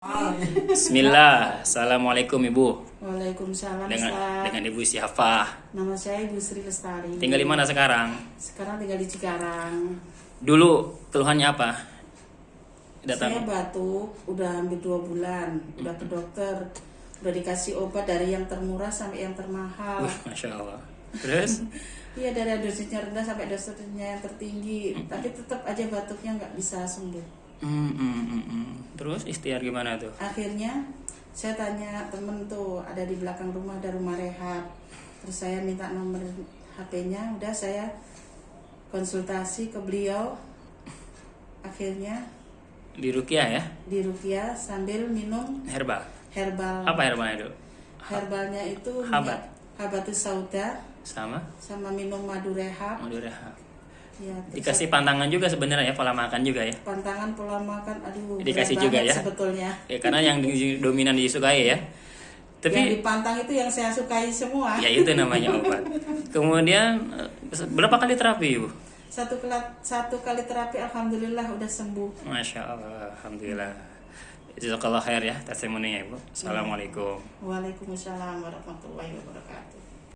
Bismillah, assalamualaikum Ibu. Waalaikumsalam. Dengan Ibu siapa? Nama saya Ibu Sri Lestari. Tinggal di mana sekarang? Sekarang tinggal di Cikarang. Dulu keluhannya apa? Saya batuk, udah hampir 2 bulan. Udah ke dokter, udah dikasih obat dari yang termurah sampai yang termahal. Masya Allah. Terus? Iya, dari dosisnya rendah sampai dosisnya yang tertinggi. Tapi tetap aja batuknya nggak bisa sembuh. Terus ikhtiar gimana tuh? Akhirnya saya tanya temen tuh, ada di belakang rumah, ada rumah rehab. Terus saya minta nomor HP-nya, udah saya konsultasi ke beliau. Akhirnya Di Rukiah ya? di Rukiah sambil minum Herbal. Apa herbalnya itu? Herbalnya itu habatus sauda Sama minum madu rehab. madu rehab. Ya, Dikasih pantangan juga sebenarnya, pola makan juga ya? pantangan pola makan, aduh, Dikasih berat juga banget ya? sebetulnya. Ya, karena yang dominan disukai ya. Yang Tapi dipantang itu yang saya sukai semua. ya itu namanya obat. Kemudian berapa kali terapi Ibu? Satu kali terapi, alhamdulillah udah sembuh. Masya Allah, alhamdulillah. Jazakallah khair ya testimoninya Ibu. Assalamualaikum. Waalaikumsalam warahmatullahi wabarakatuh.